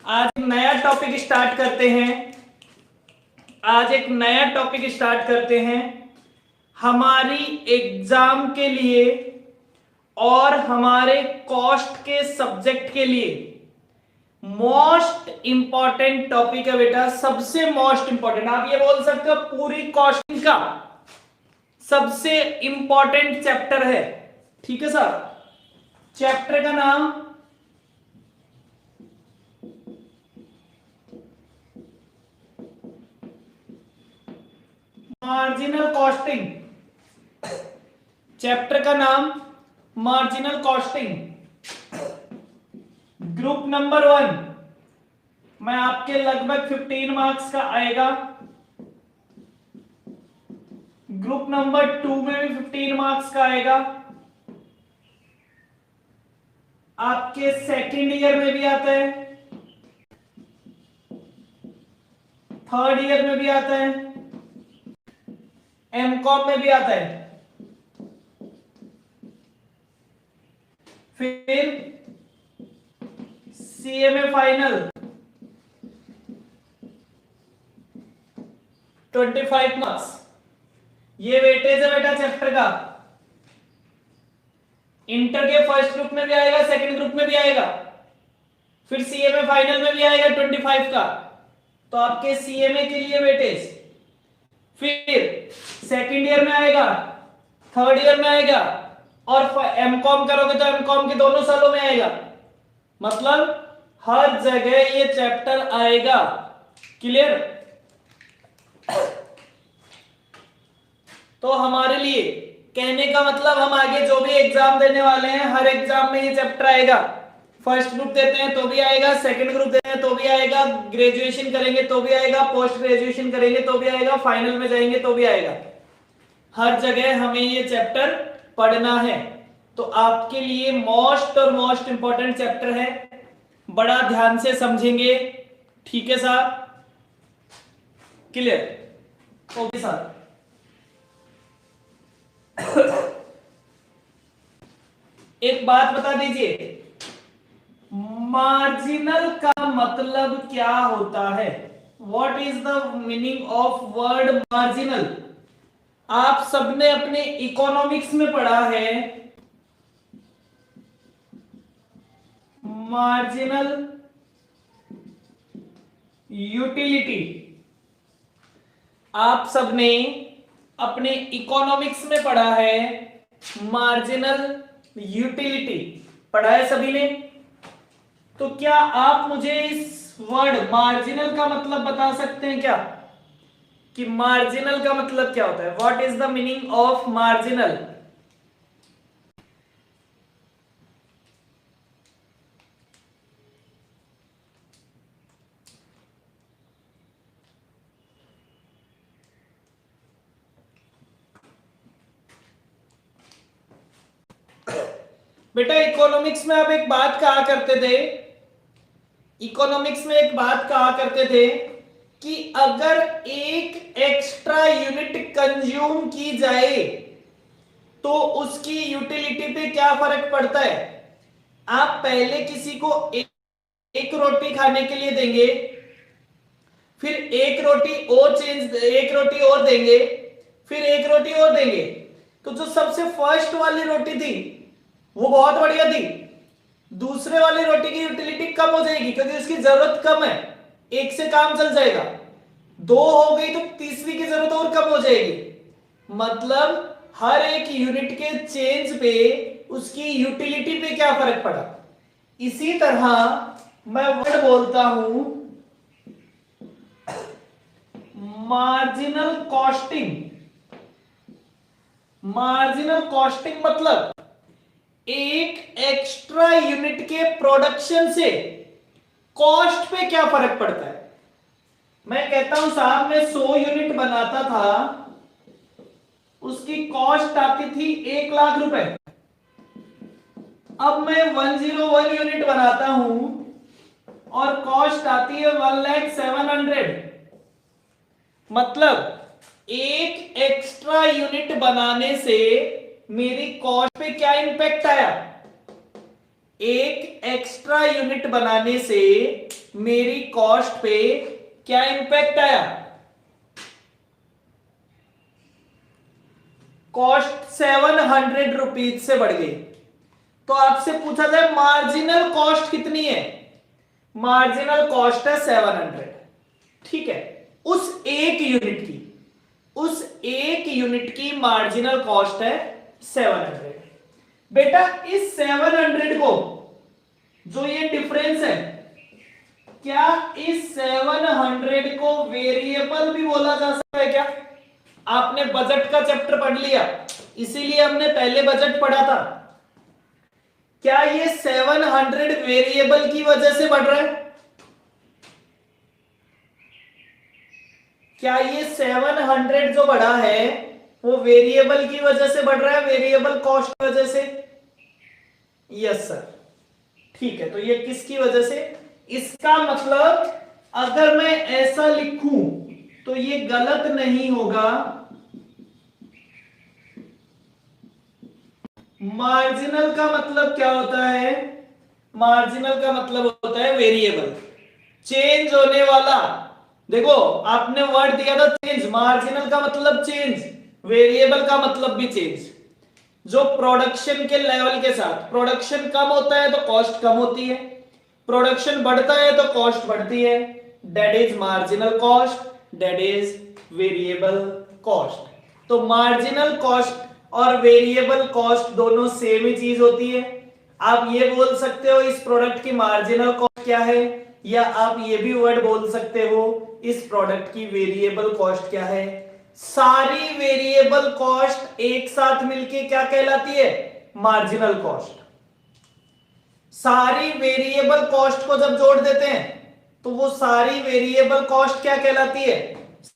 आज एक नया टॉपिक स्टार्ट करते हैं। हमारी एग्जाम के लिए और हमारे कॉस्ट के सब्जेक्ट के लिए मोस्ट इंपॉर्टेंट टॉपिक है बेटा, सबसे मोस्ट इंपॉर्टेंट। आप ये बोल सकते हो पूरी कॉस्टिंग का सबसे इंपॉर्टेंट चैप्टर है। ठीक है सर, चैप्टर का नाम मार्जिनल कॉस्टिंग। चैप्टर का नाम मार्जिनल कॉस्टिंग। ग्रुप नंबर 1 में आपके लगभग 15 मार्क्स का आएगा। ग्रुप नंबर 2 में भी 15 मार्क्स का आएगा। आपके सेकेंड ईयर में भी आता है, थर्ड ईयर में भी आता है, एमकॉम में भी आता है। फिर सीएमए फाइनल 25 मार्क्स। ये वेटेज है बेटा चैप्टर का। इंटर के फर्स्ट ग्रुप में भी आएगा, सेकंड ग्रुप में भी आएगा, फिर सीएमए फाइनल में भी आएगा 25 का। तो आपके सीएमए के लिए वेटेज, फिर सेकंड ईयर में आएगा, थर्ड ईयर में आएगा, और एमकॉम करोगे तो एमकॉम के दोनों सालों में आएगा। मतलब हर जगह ये चैप्टर आएगा। क्लियर? तो हमारे लिए कहने का मतलब, हम आगे जो भी एग्जाम देने वाले हैं हर एग्जाम में ये चैप्टर आएगा। फर्स्ट ग्रुप देते हैं तो भी आएगा, सेकंड ग्रुप देते हैं तो भी आएगा, ग्रेजुएशन करेंगे तो भी आएगा, पोस्ट ग्रेजुएशन करेंगे तो भी आएगा, फाइनल में जाएंगे तो भी आएगा। हर जगह हमें ये चैप्टर पढ़ना है। तो आपके लिए मोस्ट और मोस्ट इंपॉर्टेंट चैप्टर है, बड़ा ध्यान से समझेंगे। ठीक है साहब? क्लियर? ओके साहब। एक बात बता दीजिए, मार्जिनल का मतलब क्या होता है? What is the meaning of word marginal? आप सबने अपने इकोनॉमिक्स में पढ़ा है मार्जिनल यूटिलिटी। आप सबने अपने इकोनॉमिक्स में पढ़ा है मार्जिनल यूटिलिटी, पढ़ा है सभी ने? तो क्या आप मुझे इस वर्ड मार्जिनल का मतलब बता सकते हैं क्या, कि मार्जिनल का मतलब क्या होता है? What is the meaning of marginal? बेटा इकोनॉमिक्स में आप एक बात कहा करते थे, इकोनॉमिक्स में एक बात कहा करते थे कि अगर एक एक्स्ट्रा यूनिट कंज्यूम की जाए तो उसकी यूटिलिटी पे क्या फर्क पड़ता है। आप पहले किसी को एक रोटी खाने के लिए देंगे, फिर एक रोटी और देंगे, फिर एक रोटी और देंगे, तो जो सबसे फर्स्ट वाली रोटी थी वो बहुत बढ़िया थी, दूसरे वाली रोटी की यूटिलिटी कम हो जाएगी क्योंकि उसकी जरूरत कम है, एक से काम चल जाएगा। दो हो गई तो तीसरी की जरूरत और कम हो जाएगी। मतलब हर एक यूनिट के चेंज पे उसकी यूटिलिटी पे क्या फर्क पड़ा। इसी तरह मैं वर्ड बोलता हूं मार्जिनल कॉस्टिंग। मार्जिनल कॉस्टिंग मतलब एक एक्स्ट्रा यूनिट के प्रोडक्शन से कॉस्ट पे क्या फर्क पड़ता है। मैं कहता हूं साहब मैं 100 यूनिट बनाता था, उसकी कॉस्ट आती थी 1 लाख रुपए। अब मैं 101 यूनिट बनाता हूं और कॉस्ट आती है 1,07,000। मतलब एक एक्स्ट्रा यूनिट बनाने से मेरी कॉस्ट पे क्या इंपैक्ट आया। एक एक्स्ट्रा यूनिट बनाने से मेरी कॉस्ट पे क्या इंपैक्ट आया? कॉस्ट 700 रुपीज से बढ़ गई। तो आपसे पूछा जाए मार्जिनल कॉस्ट कितनी है? मार्जिनल कॉस्ट है 700। ठीक है, उस एक यूनिट की मार्जिनल कॉस्ट है 700। बेटा इस 700 को, जो ये डिफरेंस है, क्या इस 700 को वेरिएबल भी बोला जा सकता है क्या? आपने बजट का चैप्टर पढ़ लिया, इसीलिए हमने पहले बजट पढ़ा था। क्या ये 700 वेरिएबल की वजह से बढ़ रहा है? क्या ये 700 जो बढ़ा है वो वेरिएबल की वजह से बढ़ रहा है, वेरिएबल कॉस्ट की वजह से? Yes sir. ठीक है, तो ये किसकी वजह से? इसका मतलब अगर मैं ऐसा लिखूं तो ये गलत नहीं होगा। मार्जिनल का मतलब क्या होता है? मार्जिनल का मतलब होता है वेरिएबल, चेंज होने वाला। देखो आपने वर्ड दिया था चेंज, मार्जिनल का मतलब चेंज, वेरिएबल का मतलब भी चेंज। जो प्रोडक्शन के लेवल के साथ, प्रोडक्शन कम होता है तो कॉस्ट कम होती है, प्रोडक्शन बढ़ता है तो कॉस्ट बढ़ती है, that is marginal cost, that is variable cost. तो मार्जिनल कॉस्ट और वेरिएबल कॉस्ट दोनों सेम ही चीज होती है। आप ये बोल सकते हो इस प्रोडक्ट की मार्जिनल कॉस्ट क्या है, या आप ये भी वर्ड बोल सकते हो इस प्रोडक्ट की वेरिएबल कॉस्ट क्या है। सारी वेरिएबल कॉस्ट एक साथ मिलके क्या कहलाती है? Marginal cost. सारी वेरिएबल कॉस्ट को जब जोड़ देते हैं तो वो सारी वेरिएबल कॉस्ट क्या कहलाती है?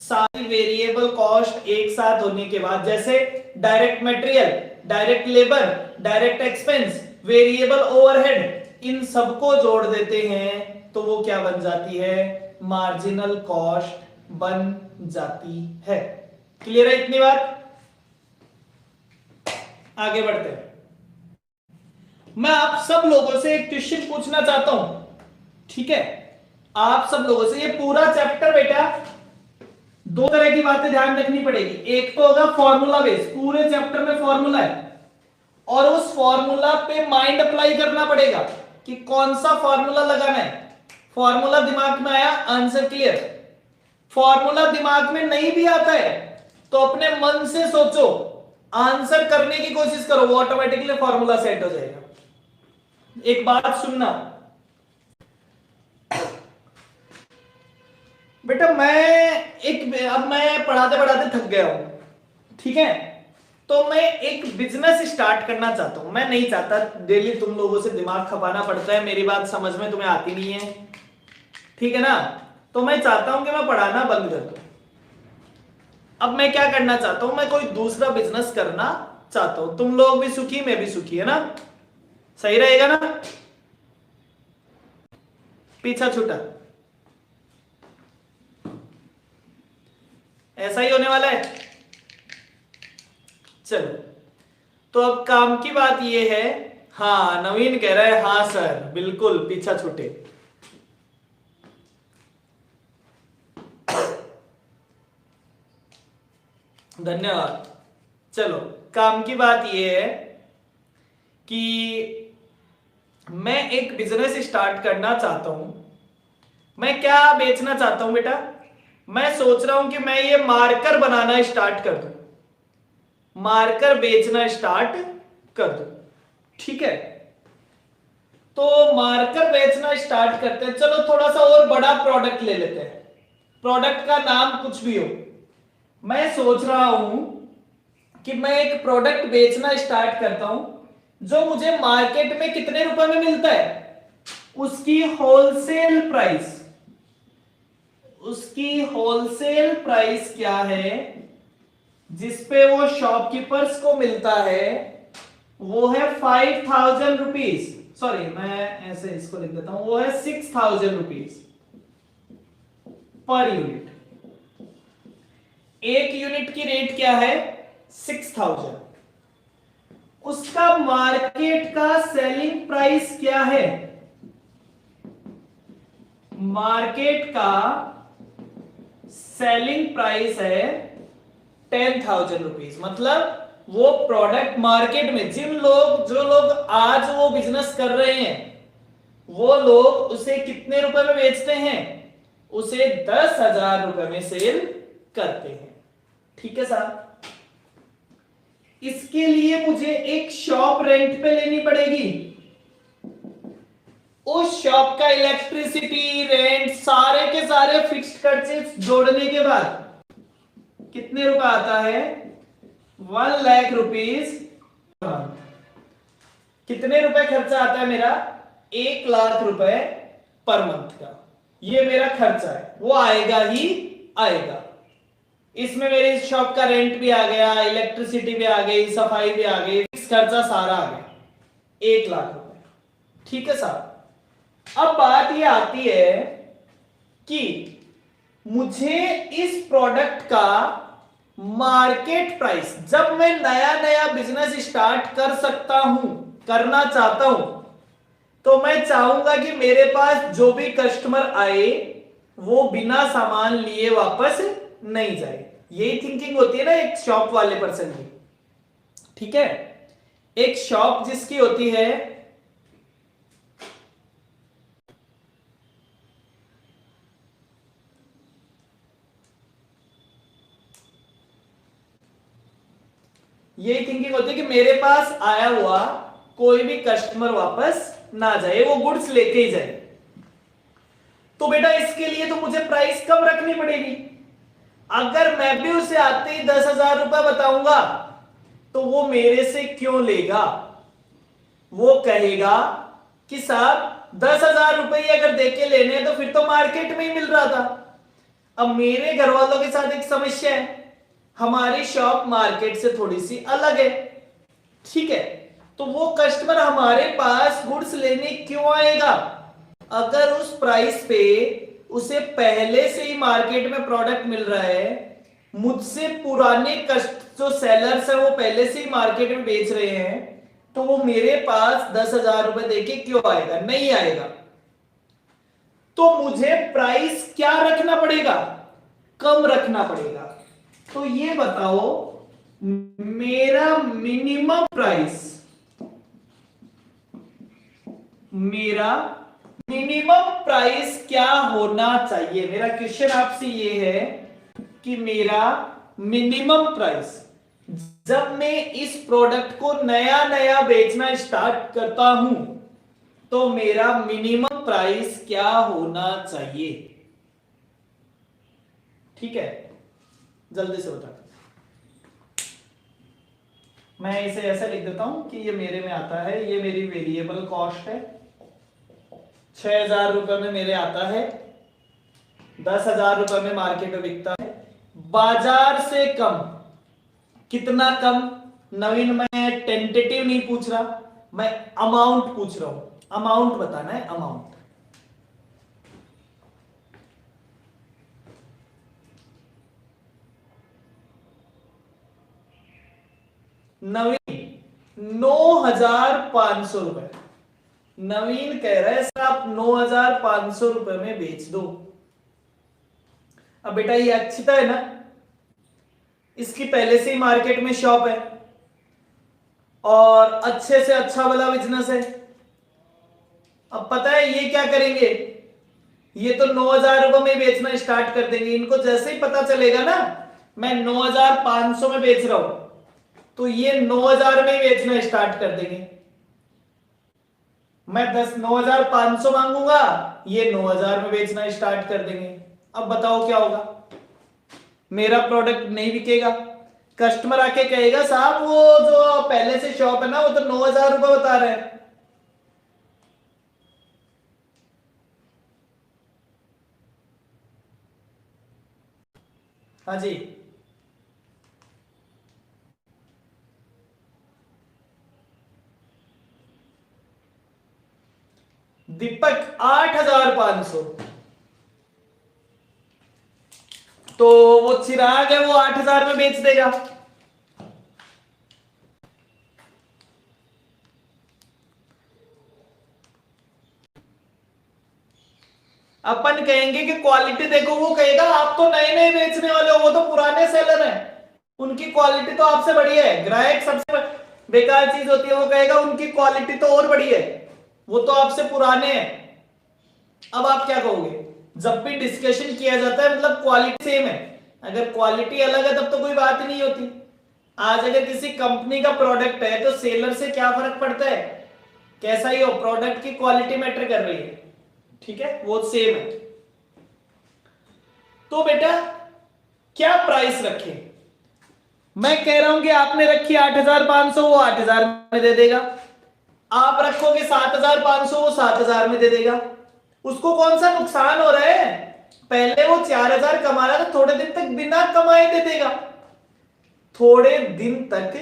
सारी वेरिएबल कॉस्ट एक साथ होने के बाद, जैसे direct material, direct labour, direct expense, variable overhead, इन सबको जोड़ देते हैं तो वो क्या बन जाती है? मार्जिनल कॉस्ट बन जाती है। क्लियर है इतनी बात? आगे बढ़ते हैं। मैं आप सब लोगों से एक क्वेश्चन पूछना चाहता हूं, ठीक है? आप सब लोगों से, ये पूरा चैप्टर बेटा दो तरह की बातें ध्यान रखनी पड़ेगी। एक तो होगा फॉर्मूला बेस, पूरे चैप्टर में फॉर्मूला है और उस फॉर्मूला पे माइंड अप्लाई करना पड़ेगा कि कौन सा फॉर्मूला लगाना है। फॉर्मूला दिमाग में आया, आंसर क्लियर। फॉर्मूला दिमाग में नहीं भी आता है तो अपने मन से सोचो, आंसर करने की कोशिश करो, वो ऑटोमेटिकली फॉर्मूला सेट हो जाएगा। एक बात सुनना बेटा, अब मैं पढ़ाते पढ़ाते थक गया हूं, ठीक है? तो मैं एक बिजनेस स्टार्ट करना चाहता हूं। मैं नहीं चाहता डेली तुम लोगों से दिमाग खपाना पड़ता है, मेरी बात समझ में तुम्हें आती नहीं है, ठीक है ना? तो मैं चाहता हूं कि मैं पढ़ाना बंद कर दूं। अब मैं क्या करना चाहता हूं, मैं कोई दूसरा बिजनेस करना चाहता हूं। तुम लोग भी सुखी, मैं भी सुखी, है ना? सही रहेगा ना? पीछा छूटा, ऐसा ही होने वाला है। चलो, तो अब काम की बात यह है। हाँ, नवीन कह रहा है हाँ सर बिल्कुल पीछा छूटे। धन्यवाद। चलो, काम की बात यह है कि मैं एक बिजनेस स्टार्ट करना चाहता हूं। मैं क्या बेचना चाहता हूं बेटा? मैं सोच रहा हूं कि मैं ये मार्कर बनाना स्टार्ट कर दूं, मार्कर बेचना स्टार्ट कर दूं, ठीक है? तो मार्कर बेचना स्टार्ट करते हैं। चलो थोड़ा सा और बड़ा प्रोडक्ट ले लेते हैं, प्रोडक्ट का नाम कुछ भी हो। मैं सोच रहा हूं कि मैं एक प्रोडक्ट बेचना स्टार्ट करता हूं जो मुझे मार्केट में कितने रुपए में मिलता है, उसकी होलसेल प्राइस, उसकी होलसेल प्राइस क्या है जिसपे वो शॉपकीपर्स को मिलता है, वो है 5000 रुपीज। सॉरी, मैं ऐसे इसको लिख देता हूं, वो है 6000 रुपीज पर यूनिट। एक यूनिट की रेट क्या है? 6000। उसका मार्केट का सेलिंग प्राइस क्या है? मार्केट का सेलिंग प्राइस है 10,000 रुपीज। मतलब वो प्रोडक्ट मार्केट में जो लोग आज वो बिजनेस कर रहे हैं वो लोग उसे कितने रुपए में बेचते हैं? उसे 10,000 रुपए में सेल करते हैं। ठीक है साहब। इसके लिए मुझे एक शॉप रेंट पे लेनी पड़ेगी। उस शॉप का इलेक्ट्रिसिटी रेंट सारे के सारे फिक्स्ड खर्चे जोड़ने के बाद कितने रुपए आता है? 1,00,000 रुपीज। कितने रुपए खर्चा आता है मेरा? 1,00,000 रुपए पर मंथ का ये मेरा खर्चा है, वो आएगा ही आएगा। इसमें मेरी शॉप का रेंट भी आ गया, इलेक्ट्रिसिटी भी आ गई, सफाई भी आ गई, फिक्स खर्चा सारा आ गया, 1,00,000 रुपए। ठीक है साहब। अब बात ये आती है कि मुझे इस प्रोडक्ट का मार्केट प्राइस, जब मैं नया नया बिजनेस स्टार्ट करना चाहता हूं, तो मैं चाहूंगा कि मेरे पास जो भी कस्टमर आए वो बिना सामान लिए वापस नहीं जाए। यही थिंकिंग होती है ना एक शॉप वाले पर्सन की। ठीक है। एक शॉप जिसकी होती है यही थिंकिंग होती है कि मेरे पास आया हुआ कोई भी कस्टमर वापस ना जाए, वो गुड्स लेके ही जाए। तो बेटा इसके लिए तो मुझे प्राइस कम रखनी पड़ेगी। अगर मैं भी उसे आते ही 10,000 रुपए बताऊंगा तो वो मेरे से क्यों लेगा? वो कहेगा कि साहब 10,000 रुपए अगर देके लेने हैं तो फिर तो मार्केट में ही मिल रहा था। अब मेरे घर वालों के साथ एक समस्या है, हमारी शॉप मार्केट से थोड़ी सी अलग है। ठीक है। तो वो कस्टमर हमारे पास गुड्स लेने क्यों आएगा? अगर उस प्राइस पे उसे पहले से ही मार्केट में प्रोडक्ट मिल रहा है, मुझसे पुराने जो सेलर्स है वो पहले से ही मार्केट में बेच रहे हैं, तो वो मेरे पास 10,000 रुपए देके क्यों आएगा? नहीं आएगा। तो मुझे प्राइस क्या रखना पड़ेगा? कम रखना पड़ेगा। तो ये बताओ मेरा मिनिमम प्राइस क्या होना चाहिए? मेरा क्वेश्चन आपसे ये है कि मेरा मिनिमम प्राइस, जब मैं इस प्रोडक्ट को नया नया बेचना स्टार्ट करता हूं, तो मेरा मिनिमम प्राइस क्या होना चाहिए? ठीक है, जल्दी से बता। मैं इसे ऐसे लिख देता हूं कि ये मेरे में आता है, ये मेरी वेरिएबल कॉस्ट है, 6,000 रुपए में मेरे आता है, 10,000 रुपए में मार्केट में बिकता है। बाजार से कम, कितना कम? नवीन, मैं टेंटेटिव नहीं पूछ रहा, मैं अमाउंट पूछ रहा हूं। अमाउंट बताना है, अमाउंट। नवीन 9,500 रुपए। नवीन कह रहा है सर आप 9,500 रुपए में बेच दो। अब बेटा ये अच्छी है ना, इसकी पहले से ही मार्केट में शॉप है और अच्छे से अच्छा वाला बिजनेस है। अब पता है ये क्या करेंगे? ये तो 9,000 रुपए में बेचना स्टार्ट कर देंगे। इनको जैसे ही पता चलेगा ना मैं 9,500 में बेच रहा हूं, तो ये 9,000 में ही बेचना स्टार्ट कर देंगे। मैं 9,500 मांगूंगा, ये 9,000 में बेचना स्टार्ट कर देंगे। अब बताओ क्या होगा? मेरा प्रोडक्ट नहीं बिकेगा। कस्टमर आके कहेगा साहब वो जो पहले से शॉप है ना वो तो 9,000 रुपए बता रहे हैं। हाँ जी, दीपक 8,500। तो वो चिराग है वो 8,000 में बेच देगा। अपन कहेंगे कि क्वालिटी देखो, वो कहेगा आप तो नए नए बेचने वाले हो, वो तो पुराने सेलर हैं, उनकी क्वालिटी तो आपसे बढ़िया है। ग्राहक सबसे बेकार चीज होती है, वो कहेगा उनकी क्वालिटी तो और बढ़िया है, वो तो आपसे पुराने हैं। अब आप क्या कहोगे? जब भी डिस्कशन किया जाता है मतलब क्वालिटी सेम है, अगर क्वालिटी अलग है तब तो कोई बात ही नहीं होती। आज अगर किसी कंपनी का प्रोडक्ट है तो सेलर से क्या फर्क पड़ता है, कैसा ही हो, प्रोडक्ट की क्वालिटी मैटर कर रही है, ठीक है, वो सेम है। तो बेटा क्या प्राइस रखे? मैं कह रहा हूं कि आपने रखी 8,500, वो 8,000 में दे देगा। आप रखोगे 7,500, वो 7,000 में दे देगा। उसको कौन सा नुकसान हो रहा है? पहले वो 4,000 कमा रहा था, थोड़े दिन तक बिना कमाए दे देगा, थोड़े दिन तक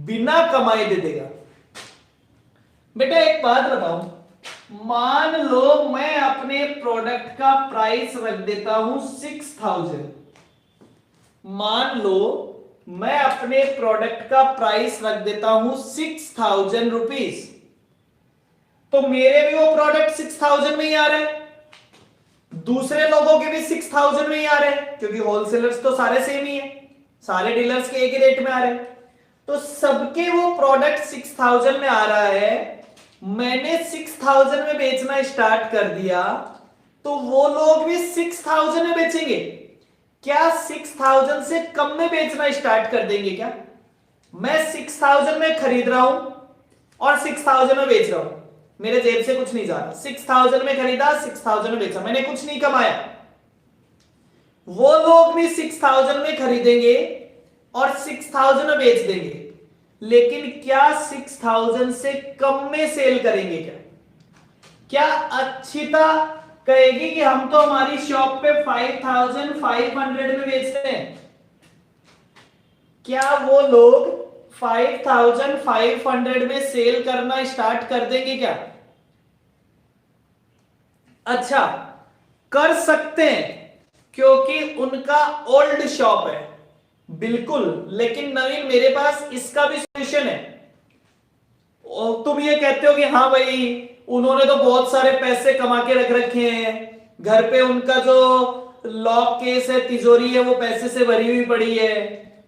बिना कमाए दे देगा। बेटा एक बात बताऊं, मान लो मैं अपने प्रोडक्ट का प्राइस रख देता हूं 6,000। मान लो मैं अपने प्रोडक्ट का प्राइस रख देता हूं 6,000 रुपीज, तो मेरे भी वो प्रोडक्ट 6,000 में ही आ रहे हैं, दूसरे लोगों के भी 6,000 में ही आ रहे हैं, क्योंकि होलसेलर्स तो सारे सेम ही है, सारे डीलर्स के एक ही रेट में आ रहे हैं, तो सबके वो प्रोडक्ट 6,000 में आ रहा है। मैंने 6,000 में बेचना स्टार्ट कर दिया तो वो लोग भी 6,000 में बेचेंगे क्या? 6,000 से कम में बेचना स्टार्ट कर देंगे क्या? मैं 6,000 में खरीद रहा हूं और 6,000 में बेच रहा हूं, मेरे जेब से कुछ नहीं जा रहा, 6,000 में खरीदा, 6,000 में बेचा, मैंने कुछ नहीं कमाया। वो लोग भी 6,000 में खरीदेंगे और 6,000 में बेच देंगे, लेकिन क्या 6,000 से कम में सेल करेंगे क्या? क्या अच्छिता कहेगी कि हम तो हमारी शॉप पे 5,500 में बेचते हैं? क्या वो लोग 5,500 में सेल करना स्टार्ट कर देंगे क्या? अच्छा, कर सकते हैं क्योंकि उनका ओल्ड शॉप है, बिल्कुल, लेकिन नवीन मेरे पास इसका भी सॉल्यूशन है। और तुम ये कहते हो कि हाँ भाई उन्होंने तो बहुत सारे पैसे कमा के रख रखे हैं, घर पे उनका जो लॉक केस है, तिजोरी है, वो पैसे से भरी हुई पड़ी है,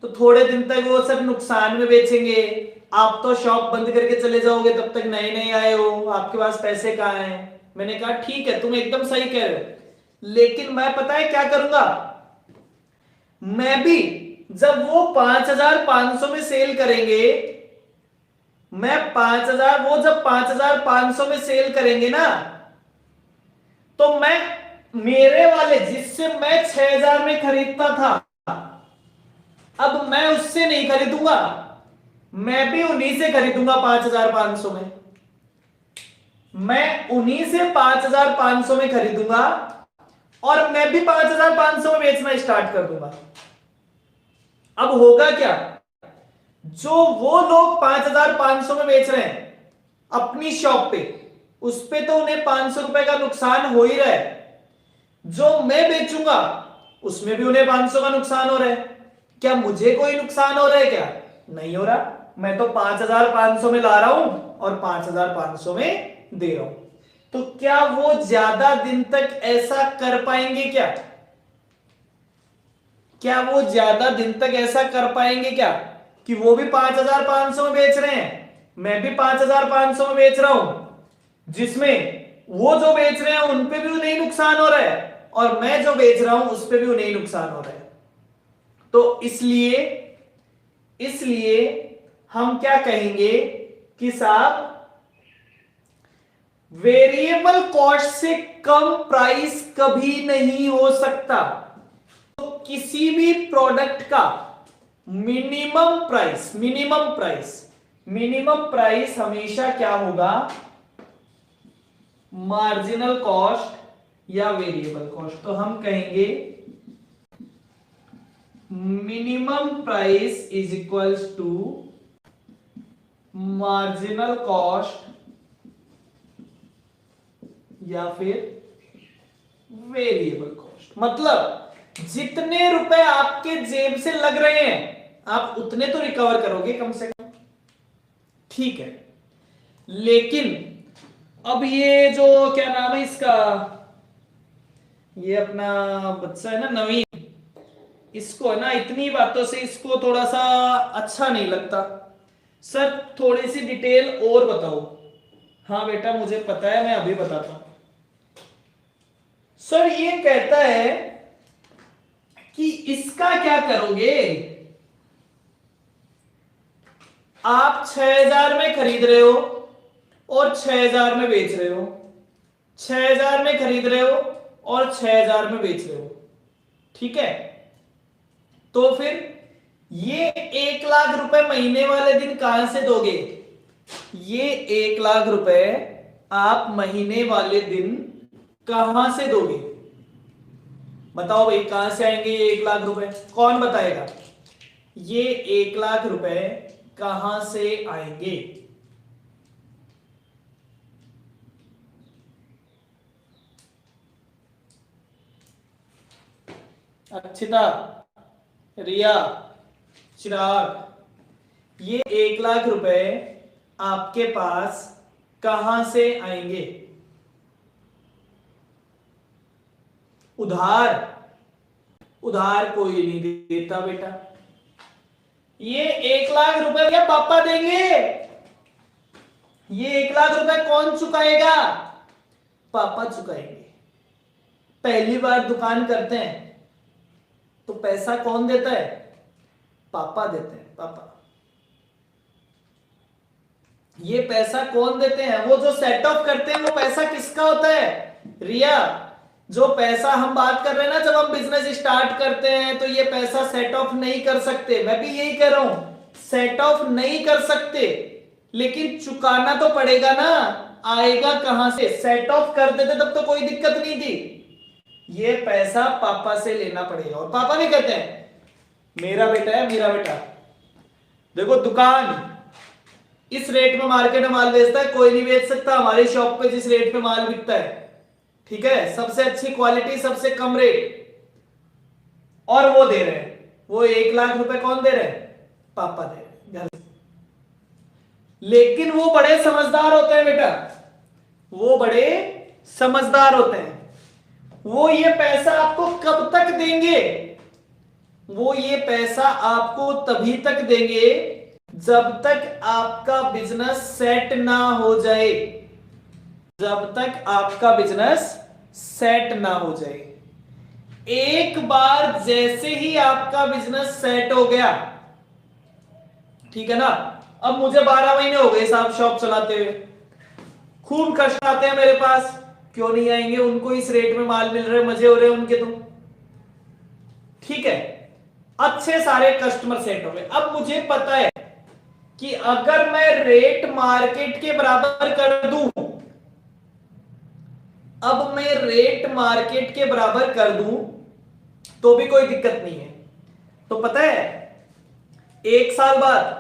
तो थोड़े दिन तक वो सब नुकसान में बेचेंगे, आप तो शॉप बंद करके चले जाओगे, तब तक नए नए आए हो, आपके पास पैसे कहाँ हैं? मैंने कहा ठीक है, तुम एकदम सही कह रहे हो, लेकिन मैं पता है क्या करूंगा, मैं भी जब वो 5,500 में सेल करेंगे, मैं 5,000, वो जब 5,500 में सेल करेंगे ना, तो मैं मेरे वाले जिससे मैं 6,000 में खरीदता था, अब मैं उससे नहीं खरीदूंगा, मैं भी उन्हीं से खरीदूंगा 5,500 में, मैं उन्हीं से 5,500 में खरीदूंगा और मैं भी 5,500 में बेचना स्टार्ट कर दूंगा। अब होगा क्या, जो वो लोग 5,500 में बेच रहे हैं अपनी शॉप पे, उस पे तो उन्हें 500 रुपए का नुकसान हो ही रहा है, जो मैं बेचूंगा उसमें भी उन्हें 500 का नुकसान हो रहा है। क्या मुझे कोई नुकसान हो रहा है क्या? नहीं हो रहा, मैं तो 5,500 में ला रहा हूं और 5,500 में दे रहा हूं। तो क्या वो ज्यादा दिन तक ऐसा कर पाएंगे क्या? क्या वो ज्यादा दिन तक ऐसा कर पाएंगे क्या कि वो भी 5,500 में बेच रहे हैं, मैं भी 5,500 में बेच रहा हूं, जिसमें वो जो बेच रहे हैं उन पे भी उन्हें नुकसान हो रहा है और मैं जो बेच रहा हूं उस पे भी उन्हें नुकसान हो रहा है। तो इसलिए इसलिए हम क्या कहेंगे कि साहब वेरिएबल कॉस्ट से कम प्राइस कभी नहीं हो सकता। तो किसी भी प्रोडक्ट का मिनिमम प्राइस हमेशा क्या होगा? मार्जिनल कॉस्ट या वेरिएबल कॉस्ट। तो हम कहेंगे minimum price is equals to marginal cost या फिर वेरिएबल कॉस्ट। मतलब जितने रुपए आपके जेब से लग रहे हैं आप उतने तो रिकवर करोगे कम से कम, ठीक है, लेकिन अब ये जो क्या नाम है इसका, ये अपना बच्चा है ना नवीन, इसको है ना इतनी बातों से इसको थोड़ा सा अच्छा नहीं लगता। सर थोड़ी सी डिटेल और बताओ। हाँ बेटा मुझे पता है, मैं अभी बताता हूं। सर ये कहता है कि इसका क्या करोगे। आप 6000 में खरीद रहे हो और 6000 में बेच रहे हो, 6000 में खरीद रहे हो और 6000 में बेच रहे हो, ठीक है। तो फिर ये 1 लाख रुपए महीने वाले दिन कहां से दोगे। ये 1 लाख रुपए आप महीने वाले दिन कहां से दोगे। बताओ भाई कहां से आएंगे ये 1 लाख रुपए, कौन बताएगा। ये 1 लाख रुपए कहां से आएंगे। अक्षिता, रिया, चिराग, ये 1 लाख रुपए आपके पास कहां से आएंगे। उधार, उधार कोई नहीं देता बेटा। ये 1 लाख रुपए क्या पापा देंगे। ये 1 लाख रुपए कौन चुकाएगा, पापा चुकाएंगे। पहली बार दुकान करते हैं तो पैसा कौन देता है, पापा देते हैं, पापा। ये पैसा कौन देते हैं, वो जो सेट ऑफ करते हैं वो पैसा किसका होता है, रिया। जो पैसा हम बात कर रहे हैं ना, जब हम बिजनेस स्टार्ट करते हैं तो ये पैसा सेट ऑफ नहीं कर सकते। मैं भी यही कह रहा हूं, सेट ऑफ नहीं कर सकते, लेकिन चुकाना तो पड़ेगा ना। आएगा कहां से, सेट ऑफ कर देते तब तो कोई दिक्कत नहीं थी। ये पैसा पापा से लेना पड़ेगा। और पापा भी कहते हैं मेरा बेटा है, मेरा बेटा। देखो दुकान इस रेट में मार्केट में माल बेचता है, कोई नहीं बेच सकता हमारी शॉप पे जिस रेट पे माल बिकता है, ठीक है। सबसे अच्छी क्वालिटी, सबसे कम रेट, और वो दे रहे हैं। वो 1 लाख रुपए कौन दे रहे हैं, पापा दे रहे हैं घर से। लेकिन वो बड़े समझदार होते हैं बेटा, वो बड़े समझदार होते हैं। वो ये पैसा आपको कब तक देंगे, वो ये पैसा आपको तभी तक देंगे जब तक आपका बिजनेस सेट ना हो जाए, जब तक आपका बिजनेस सेट ना हो जाए। एक बार जैसे ही आपका बिजनेस सेट हो गया, ठीक है ना। अब मुझे 12 महीने हो गए साहब शॉप चलाते हुए, खूब कस्ट आते हैं मेरे पास, क्यों नहीं आएंगे, उनको इस रेट में माल मिल रहे, मजे हो रहे उनके तो, ठीक है। अच्छे सारे कस्टमर सेट हो गए। अब मुझे पता है कि अगर मैं रेट मार्केट के बराबर कर दूं, अब मैं रेट मार्केट के बराबर कर दूं तो भी कोई दिक्कत नहीं है। तो पता है 1 साल बाद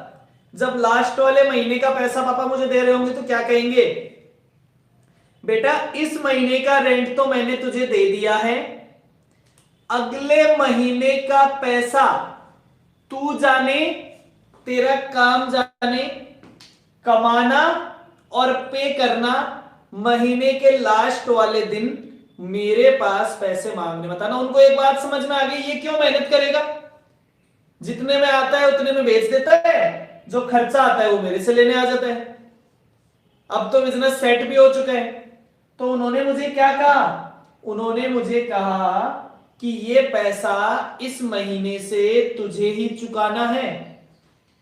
जब लास्ट वाले महीने का पैसा पापा मुझे दे रहे होंगे तो क्या कहेंगे, बेटा इस महीने का रेंट तो मैंने तुझे दे दिया है, अगले महीने का पैसा तू जाने, तेरा काम जाने, कमाना और पे करना, महीने के लास्ट वाले दिन मेरे पास पैसे मांगने मत आना। उनको एक बात समझ में आ गई, ये क्यों मेहनत करेगा, जितने में आता है उतने में बेच देता है, जो खर्चा आता है वो मेरे से लेने आ जाता है। अब तो बिजनेस सेट भी हो चुका है। तो उन्होंने मुझे क्या कहा, उन्होंने मुझे कहा कि ये पैसा इस महीने से तुझे ही चुकाना है।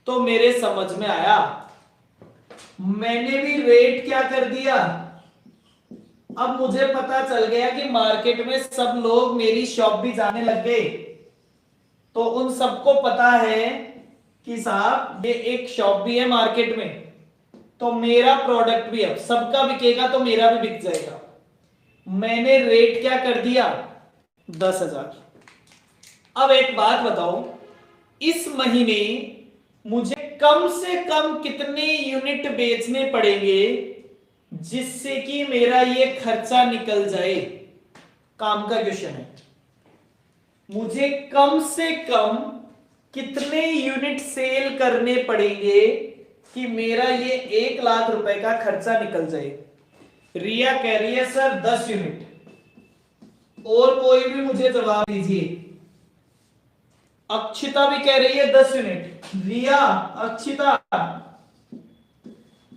तो मेरे समझ में आया, मैंने भी रेट क्या कर दिया। अब मुझे पता चल गया कि मार्केट में सब लोग मेरी शॉप भी जाने लग गए, तो उन सबको पता है कि साहब ये एक शॉप भी है मार्केट में, तो मेरा प्रोडक्ट भी अब सबका बिकेगा तो मेरा भी बिक जाएगा। मैंने रेट क्या कर दिया, 10,000। अब एक बात बताओ, इस महीने मुझे कम से कम कितने यूनिट बेचने पड़ेंगे जिससे कि मेरा ये खर्चा निकल जाए। काम का क्वेश्चन है, मुझे कम से कम कितने यूनिट सेल करने पड़ेंगे कि मेरा ये 1 लाख रुपए का खर्चा निकल जाए। रिया कह रही है सर 10 यूनिट, और कोई भी मुझे जवाब दीजिए। अक्षिता भी कह रही है 10 यूनिट, रिया, अक्षिता,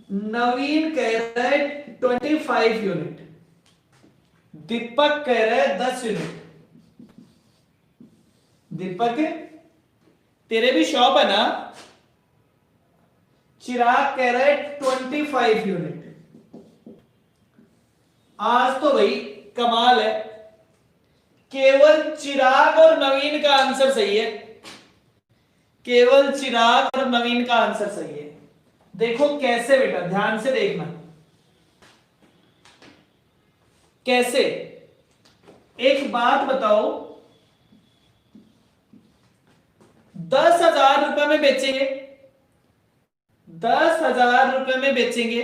नवीन कह रहा है 25 यूनिट, दीपक कह रहा है 10 यूनिट। दीपक तेरे भी शॉप है ना? चिराग कह रहा है 25 यूनिट। आज तो भाई कमाल है, केवल चिराग और नवीन का आंसर सही है। केवल चिराग और नवीन का आंसर सही है। देखो कैसे बेटा, ध्यान से देखना कैसे। एक बात बताओ, 10,000 रुपए में बेचेंगे, 10,000 रुपए में बेचेंगे,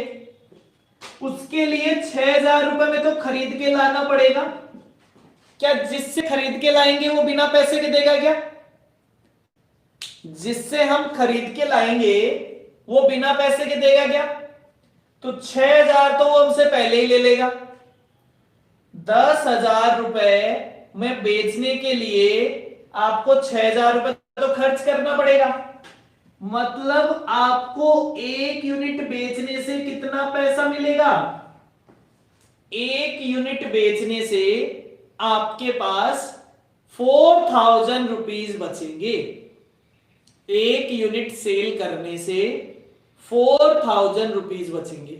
उसके लिए 6,000 रुपए में तो खरीद के लाना पड़ेगा। क्या जिससे खरीद के लाएंगे वो बिना पैसे के देगा क्या? जिससे हम खरीद के लाएंगे वो बिना पैसे के देगा क्या? तो 6,000 तो वो हमसे पहले ही ले लेगा। 10,000 रुपए में बेचने के लिए आपको 6,000 रुपए तो खर्च करना पड़ेगा। मतलब आपको एक यूनिट बेचने से कितना पैसा मिलेगा? एक यूनिट बेचने से आपके पास 4,000 रुपीज बचेंगे। एक यूनिट सेल करने से 4,000 रुपीज बचेंगे।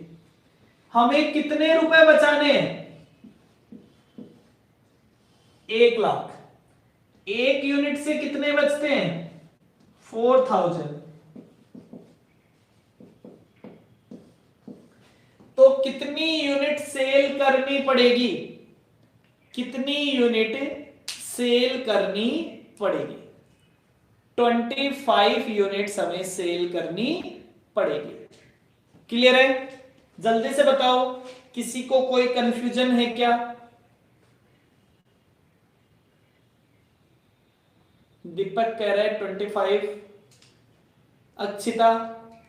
हमें कितने रुपए बचाने हैं? 1,00,000। एक यूनिट से कितने बचते हैं? 4,000। तो कितनी यूनिट सेल करनी पड़ेगी? कितनी यूनिट सेल करनी पड़ेगी? 25 यूनिट्स हमें सेल करनी पड़ेगी। क्लियर है? जल्दी से बताओ, किसी को कोई कंफ्यूजन है क्या? दीपक कह रहा है 25, अक्षिता,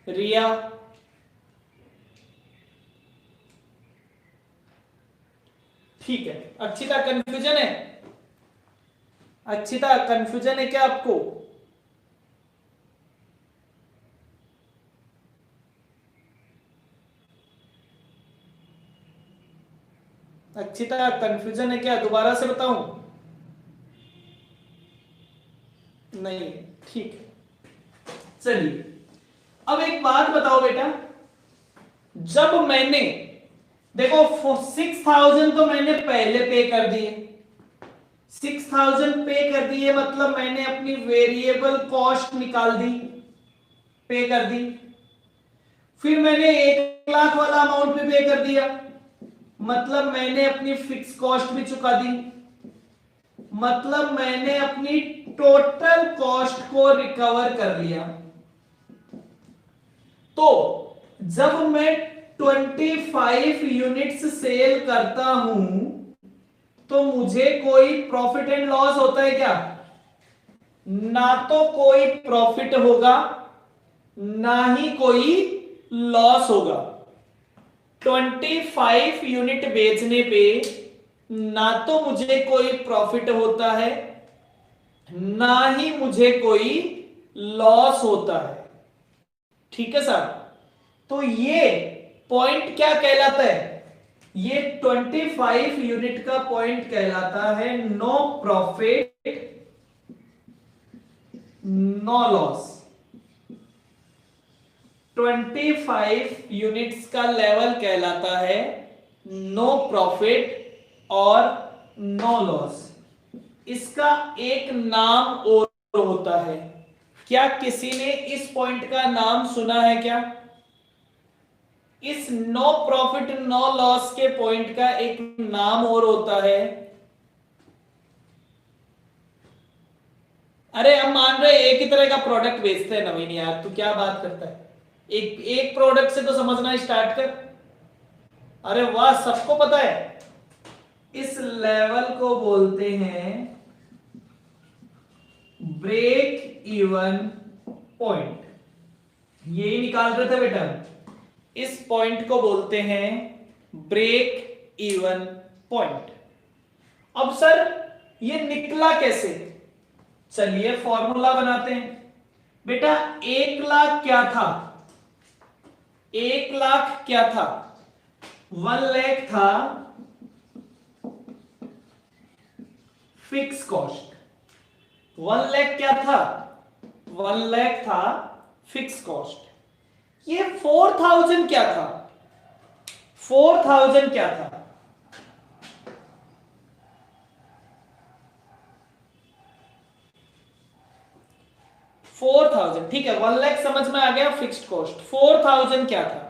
रिया, ठीक है। अक्षिता कंफ्यूजन है? अक्षिता कंफ्यूजन है क्या आपको? अक्षिता कंफ्यूजन है क्या? दोबारा से बताऊं? नहीं, ठीक है। चलिए अब एक बात बताओ बेटा, जब मैंने देखो 6,000 तो मैंने पहले पे कर दिए, 6,000 पे कर दिए, मतलब मैंने अपनी वेरिएबल कॉस्ट निकाल दी, पे कर दी। फिर मैंने 1,00,000 वाला अमाउंट भी पे कर दिया, मतलब मैंने अपनी फिक्स कॉस्ट भी चुका दी, मतलब मैंने अपनी टोटल कॉस्ट को रिकवर कर लिया। तो जब मैं 25 यूनिट्स सेल करता हूं तो मुझे कोई प्रॉफिट एंड लॉस होता है क्या? ना तो कोई प्रॉफिट होगा ना ही कोई लॉस होगा। 25 यूनिट बेचने पे ना तो मुझे कोई प्रॉफिट होता है ना ही मुझे कोई लॉस होता है। ठीक है सर? तो ये पॉइंट क्या कहलाता है? ये 25 यूनिट का पॉइंट कहलाता है no profit no loss. 25 units का लेवल कहलाता है नो प्रॉफिट और नो लॉस। इसका एक नाम और होता है। क्या किसी ने इस पॉइंट का नाम सुना है क्या? इस नो प्रॉफिट नो लॉस के पॉइंट का एक नाम और होता है। अरे हम मान रहे एक ही तरह का प्रोडक्ट बेचते हैं नवीन, यार तू क्या बात करता है? एक प्रोडक्ट से तो समझना स्टार्ट कर। अरे वाह, सबको पता है। इस लेवल को बोलते हैं ब्रेक इवन पॉइंट। यही निकाल रहे थे बेटा। इस पॉइंट को बोलते हैं ब्रेक इवन पॉइंट। अब सर ये निकला कैसे? चलिए फॉर्मूला बनाते हैं। बेटा 1 लाख क्या था? 1 लाख क्या था? 1 लाख था फिक्स कॉस्ट। 1 लाख क्या था? 1 लाख था फिक्स कॉस्ट। ये 4000 क्या था? 4000 क्या था? 4000, ठीक है, 1 लाख समझ में आ गया। फिक्स्ड कॉस्ट 4000 क्या था?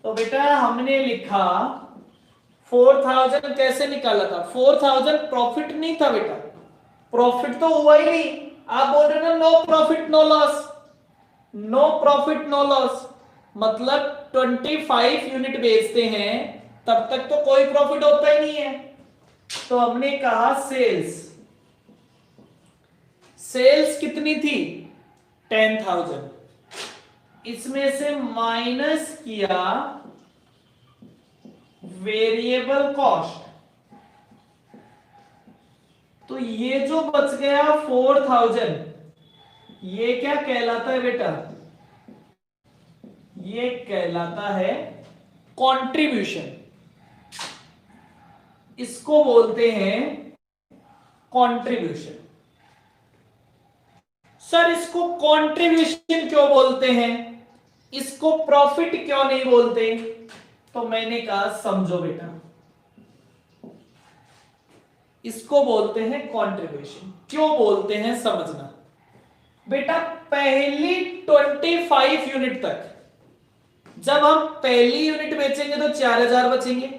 तो बेटा हमने लिखा 4000 कैसे निकाला था? 4000 प्रॉफिट नहीं था बेटा, प्रॉफिट तो हुआ ही नहीं। आप बोल रहे हो ना no profit no loss, no profit no loss मतलब 25 यूनिट बेचते हैं तब तक तो कोई प्रॉफिट होता ही नहीं है। तो हमने कहा सेल्स, सेल्स कितनी थी? 10,000, इसमें से माइनस किया वेरिएबल कॉस्ट, तो ये जो बच गया 4000, ये क्या कहलाता है बेटा? ये कहलाता है कंट्रीब्यूशन। इसको बोलते हैं कंट्रीब्यूशन। सर इसको कंट्रीब्यूशन क्यों बोलते हैं, इसको प्रॉफिट क्यों नहीं बोलते? तो मैंने कहा समझो बेटा, इसको बोलते हैं कंट्रीब्यूशन। क्यों बोलते हैं समझना बेटा। पहली 25 यूनिट तक जब हम पहली यूनिट बेचेंगे तो 4000 बचेंगे,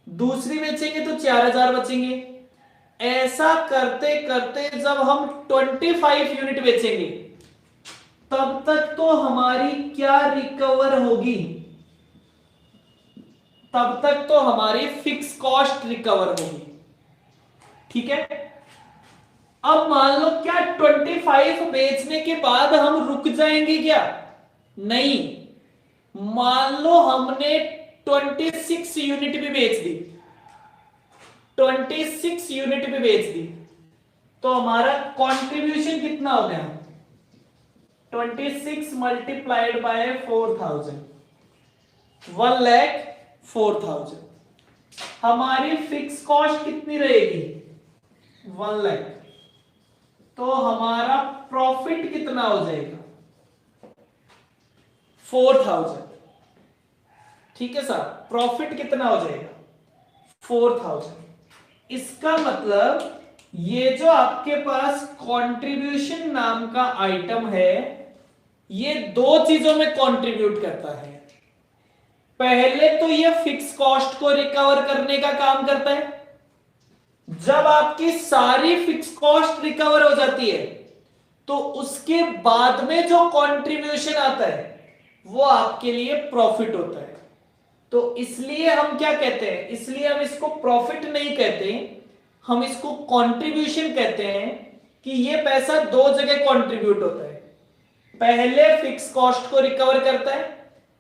दूसरी बेचेंगे तो 4000 बचेंगे। ऐसा करते करते जब हम 25 यूनिट बेचेंगे तब तक तो हमारी क्या रिकवर होगी? तब तक तो हमारी फिक्स कॉस्ट रिकवर होगी, ठीक है। अब मान लो क्या 25 बेचने के बाद हम रुक जाएंगे क्या? नहीं, मान लो हमने 26 यूनिट भी बेच दी, 26 यूनिट भी बेच दी, तो हमारा कंट्रीब्यूशन कितना हो गया? 26 मल्टीप्लाइड बाय 4000, 1,04,000। हमारी फिक्स कॉस्ट कितनी रहेगी? 1 लाख। तो हमारा प्रॉफिट कितना हो जाएगा? 4000, ठीक है सर, प्रॉफिट कितना हो जाएगा? 4000। इसका मतलब ये जो आपके पास कंट्रीब्यूशन नाम का आइटम है, ये दो चीजों में कंट्रीब्यूट करता है। पहले तो ये फिक्स कॉस्ट को रिकवर करने का काम करता है। जब आपकी सारी फिक्स कॉस्ट रिकवर हो जाती है तो उसके बाद में जो कंट्रीब्यूशन आता है वो आपके लिए प्रॉफिट होता है। तो इसलिए हम क्या कहते हैं, इसलिए हम इसको प्रॉफिट नहीं कहते, हम इसको कंट्रीब्यूशन कहते हैं कि ये पैसा दो जगह कंट्रीब्यूट होता है। पहले फिक्स कॉस्ट को रिकवर करता है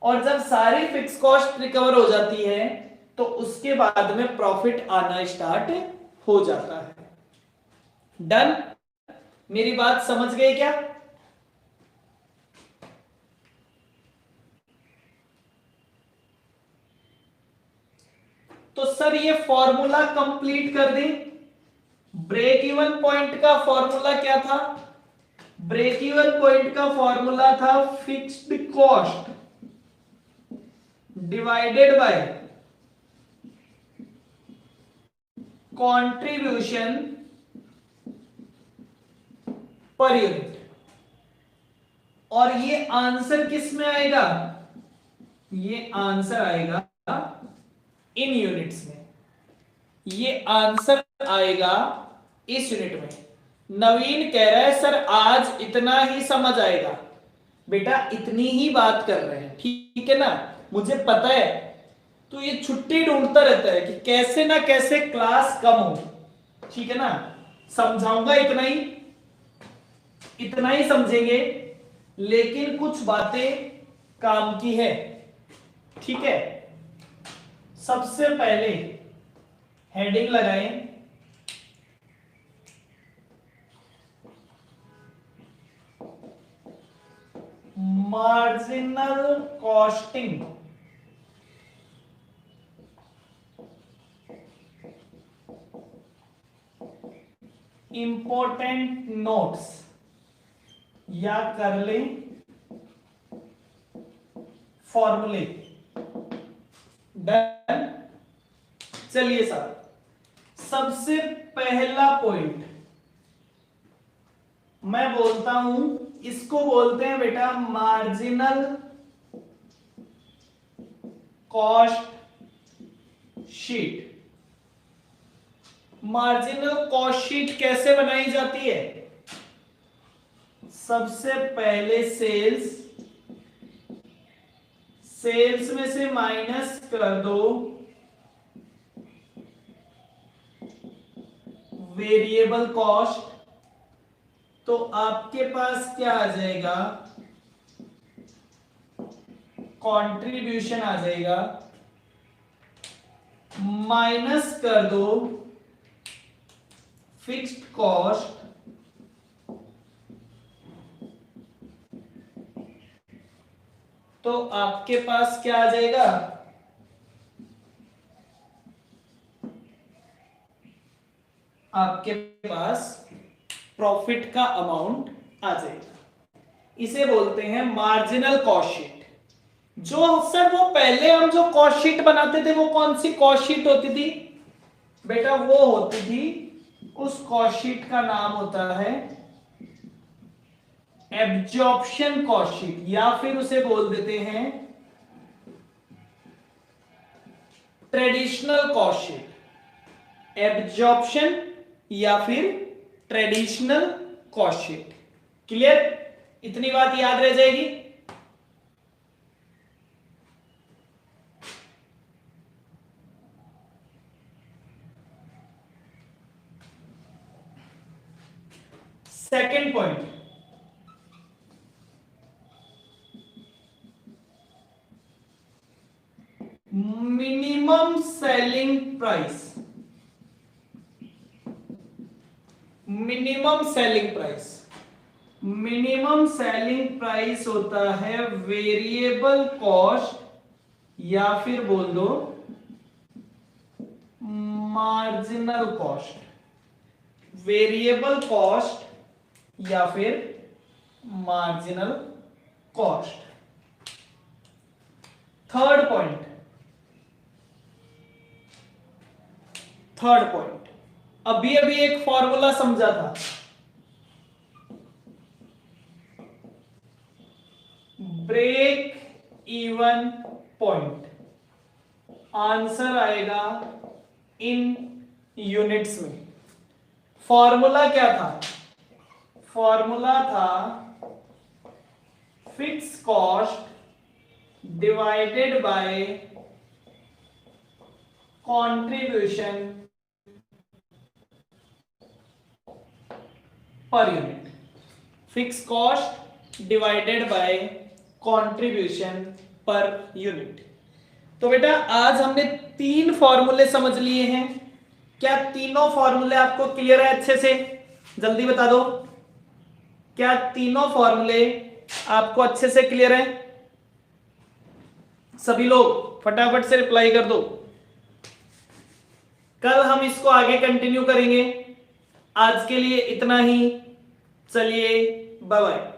और जब सारी फिक्स कॉस्ट रिकवर हो जाती है तो उसके बाद में प्रॉफिट आना स्टार्ट हो जाता है। डन? मेरी बात समझ गए क्या? तो सर ये फॉर्मूला कंप्लीट कर दें। ब्रेक इवन पॉइंट का फॉर्मूला क्या था? ब्रेक इवन पॉइंट का फॉर्मूला था fixed cost divided by contribution per unit. और ये आंसर किस में आएगा? ये आंसर आएगा इन यूनिट्स में, ये आंसर आएगा इस यूनिट में। नवीन कह रहा है सर आज इतना ही समझ आएगा। बेटा इतनी ही बात कर रहे हैं, ठीक है ना, मुझे पता है। तो ये छुट्टी ढूंढता रहता है कि कैसे ना कैसे क्लास कम हो, ठीक है ना। समझाऊंगा इतना ही समझेंगे, लेकिन कुछ बातें काम की है, ठीक है। सबसे पहले हेडिंग लगाएं, मार्जिनल कॉस्टिंग इंपॉर्टेंट नोट्स, या कर ले फॉर्मूले। डन। चलिए साहब, सबसे पहला पॉइंट मैं बोलता हूं, इसको बोलते हैं बेटा marginal cost sheet. Marginal cost sheet कैसे बनाई जाती है? सबसे पहले सेल्स में से माइनस कर दो वेरिएबल कॉस्ट, तो आपके पास क्या आ जाएगा? कंट्रीब्यूशन आ जाएगा, माइनस कर दो फिक्स्ड कॉस्ट, तो आपके पास क्या आ जाएगा? आपके पास प्रॉफिट का अमाउंट आ जाएगा। इसे बोलते हैं मार्जिनल कॉस्ट शीट। जो सर वो पहले हम जो कॉस्ट शीट बनाते थे वो कौन सी कॉस्ट शीट होती थी? बेटा वो होती थी, उस कॉस्ट शीट का नाम होता है एब्जॉर्प्शन कॉस्ट शीट, या फिर उसे बोल देते हैं ट्रेडिशनल कॉस्ट शीट। एब्जॉर्प्शन या फिर ट्रेडिशनल कॉस्ट शीट। क्लियर? इतनी बात याद रह जाएगी। Second point, minimum selling price. Minimum selling price, minimum selling price होता है वेरिएबल कॉस्ट, या फिर बोल दो मार्जिनल कॉस्ट। वेरिएबल कॉस्ट या फिर मार्जिनल कॉस्ट। थर्ड पॉइंट, अभी अभी एक फॉर्मूला समझा था, ब्रेक इवन पॉइंट। आंसर आएगा इन यूनिट्स में। फॉर्मूला क्या था? फॉर्मूला था fix cost divided by contribution per unit. Fix cost divided by contribution per unit. तो बेटा आज हमने 3 फॉर्मूले समझ लिए हैं। क्या तीनों फॉर्मूले आपको क्लियर है अच्छे से? जल्दी बता दो, क्या तीनों फॉर्मूले आपको अच्छे से क्लियर है? सभी लोग फटाफट से रिप्लाई कर दो। कल हम इसको आगे कंटिन्यू करेंगे। आज के लिए इतना ही। चलिए बाय बाय।